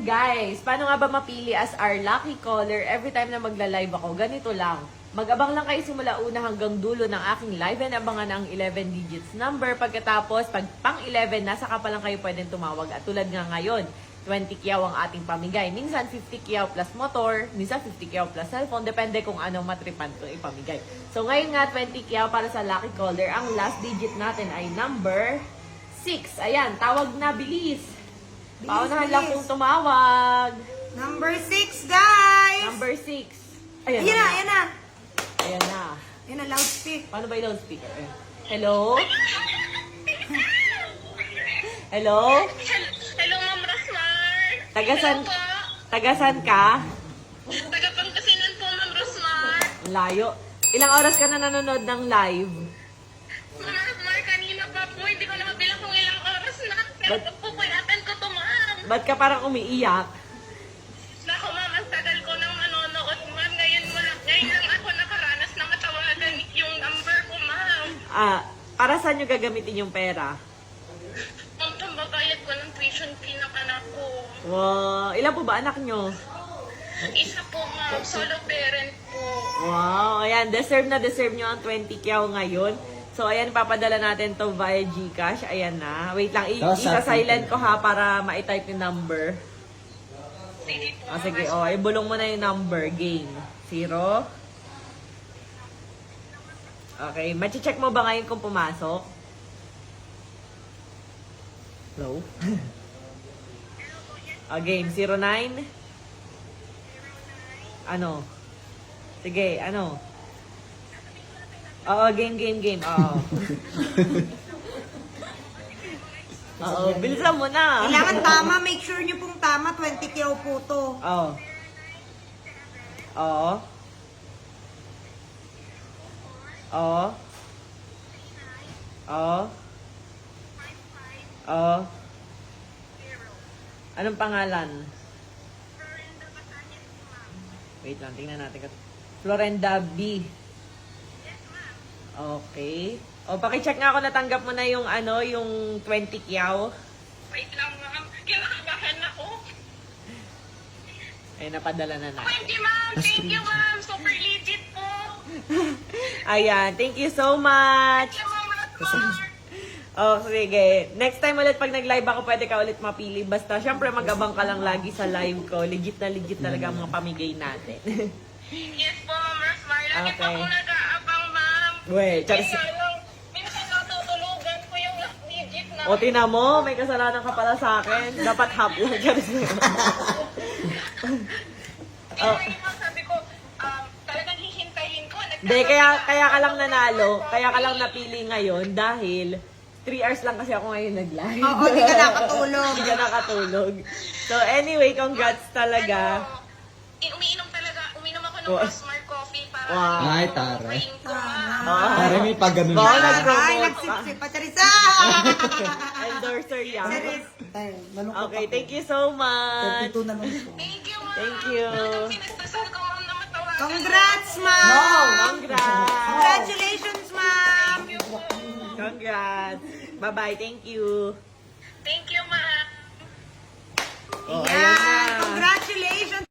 guys, paano nga ba mapili as our lucky caller every time na magla-live ako? Ganito lang. Mag-abang lang kayo simula una hanggang dulo ng aking live and abangan ang 11 digits number. Pagkatapos, pag pang 11, nasa ka pa lang kayo pwedeng tumawag. At tulad nga ngayon, 20 kyaw ang ating pamigay. Minsan 50 kyaw plus motor, minsan 50 kyaw plus cellphone. Depende kung anong matripan kung ipamigay. So ngayon nga, 20 kyaw para sa lucky caller. Ang last digit natin ay number 6. Ayan, tawag na, bilis. Paunahan lang kung tumawag. Number 6, guys! Number 6. Ayan, Ayan na, ayan na. Ayan na. Ayan na, loudspeak. Paano ba yung loudspeaker? Hello? Hello? Hello, Ma'am Rosmar. Tagasan, Hello po. tagasan ka? Taga-Pangasinan po, Ma'am Rosmar. Ang layo. Ilang oras ka na nanonood ng live? Ma'am Rosmar, kanina pa po. Hindi ko na mabilang kung ilang oras na. Pero pupuyatan ko to, Ma'am. Ba't ka parang umiiyak? Naku, Ma'am, ang tagal ko nang manonood, Ma'am. Ngayon lang ako nakaranas na matawagan yung number ko, Ma'am. Para saan nyo gagamitin yung pera? Ma'am, tambabayad ko ng tuition fee ng anak ko. Wow. Ilan po ba anak nyo? Isa po, Ma'am. Solo parent po. Wow. Ayan, deserve na deserve nyo ang 20 kyaw ngayon. So, ayan, papadala natin to via GCash. Ayan na. Wait lang, isa-silent ko ha para ma-type yung number. Sige po, Ma'am. Sige, ibulong mo na yung number. Game. 0. Okay, machi-check mo ba ngayon kung pumasok? Hello? Game, 09. Ano? Sige, ano? Oo, game. Oo. Oo, bilisan mo na. Kailangan tama, make sure nyo pong tama, 20 kyaw po to. Oo. Oo. Oo. Oo. Oo. Anong pangalan? Wait lang, tingnan natin. Florenda B. Okay. O, pakicheck nga ako natanggap mo na yung ano, yung 20 kyaw. Wait lang, Ma'am. Kinakabahan ako. Ay, napadala na na. Thank you, Ma'am. Thank you, Ma'am. Super legit po. Ayan, thank you so much. Thank you, Ma'am Rosmar. Oh, sige. Next time ulit pag nag-live ako, pwede ka ulit mapili. Basta, syempre, mag-abang ka lang lagi sa live ko. Legit na legit talaga ang mga pamigay natin. Yes po, Ma'am Rosmar. Lagi Okay. po akong nag-aabang, Ma'am. Wait, charis. Kaya lang, minsan natutulugan ko yung last digit na. O, tina mo, may kasalanan ka pala sa akin. Dapat hap lang. Charis. Pero yun ang sabi ko, talagang hihintayin ko. Hindi, kaya ka lang nanalo. Kaya ka lang napili ngayon dahil 3 hours lang kasi ako ngayon nag-live. Oo, di ka nakatulog. Hindi ka nakatulog. So, anyway, congrats talaga. Uminom ako ng Wow. Rosmar coffee para Wow. Ay, tara. brain ko, Ma'am. Ah. Pare, may pag ganun. Wow, Ay, nag-promote. nagsipsip pa, Charissa! Endorser yan. Charis. Okay, thank you so much. na lang po. Thank you, Ma'am. Thank you. Talagang pinagdasal ko, Ma'am, na matawagan. Congrats, ma'am! Congrats. Congratulations, ma'am! Thank you po. Congrats. Bye-bye. Thank you. Thank you, Ma'am. Oh, Yan, ayan na. congratulations!